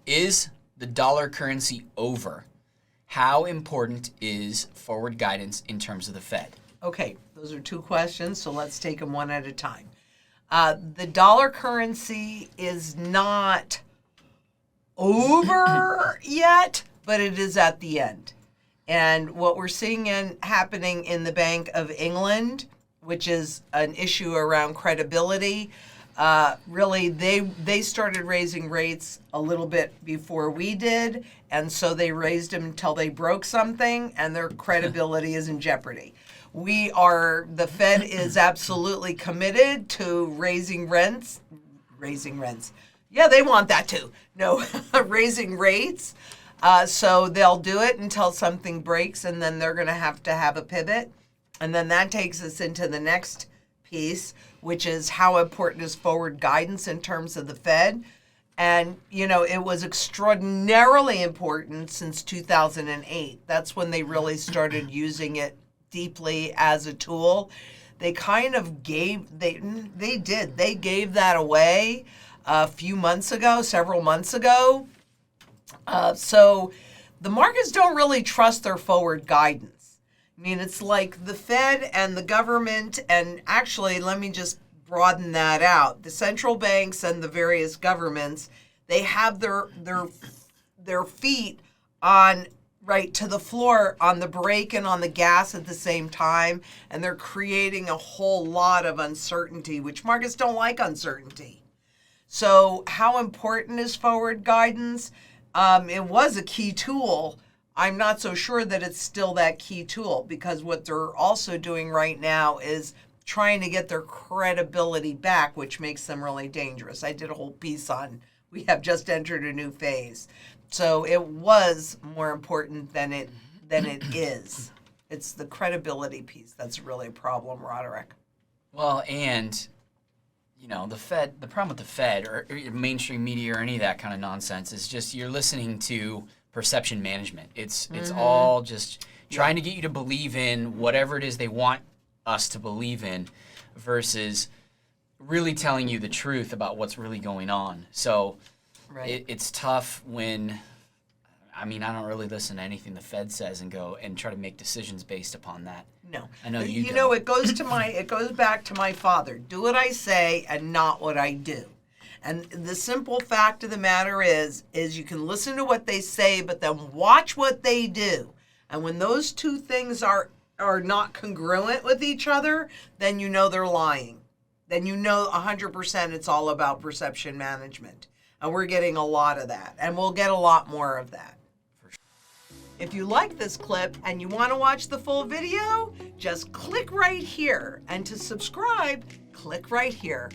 is the dollar currency over? How important is forward guidance in terms of the Fed? Okay, those are two questions, so let's take them one at a time. The dollar currency is not over yet, but it is at the end. And what we're seeing happening in the Bank of England, which is an issue around credibility, really they started raising rates a little bit before we did, and so they raised them until they broke something, and their credibility is in jeopardy. The Fed is absolutely committed to raising rents. Yeah, they want that too. No, raising rates. So they'll do it until something breaks, and then they're going to have a pivot. And then that takes us into the next piece, which is how important is forward guidance in terms of the Fed. And, it was extraordinarily important since 2008. That's when they really started using it deeply as a tool. They kind of gave that away several months ago. So the markets don't really trust their forward guidance. I mean, it's like the Fed and the government, and actually, let me just broaden that out. The central banks and the various governments, they have their feet on right to the floor on the brake and on the gas at the same time, and they're creating a whole lot of uncertainty, which markets don't like uncertainty. So how important is forward guidance? It was a key tool. I'm not so sure that it's still that key tool, because what they're also doing right now is trying to get their credibility back, which makes them really dangerous. I did a whole piece on we have just entered a new phase. So it was more important than it is. It's the credibility piece that's really a problem, Roderick. Well, and the Fed, the problem with the Fed or mainstream media or any of that kind of nonsense is just you're listening to perception management. It's all just trying to get you to believe in whatever it is they want us to believe in versus really telling you the truth about what's really going on. So it's tough when, I don't really listen to anything the Fed says and go and try to make decisions based upon that. No. I know you don't. It goes back to my father. Do what I say and not what I do. And the simple fact of the matter is you can listen to what they say, but then watch what they do. And when those two things are not congruent with each other, then they're lying. Then 100% it's all about perception management. And we're getting a lot of that. And we'll get a lot more of that. If you like this clip and you want to watch the full video, just click right here. And to subscribe, click right here.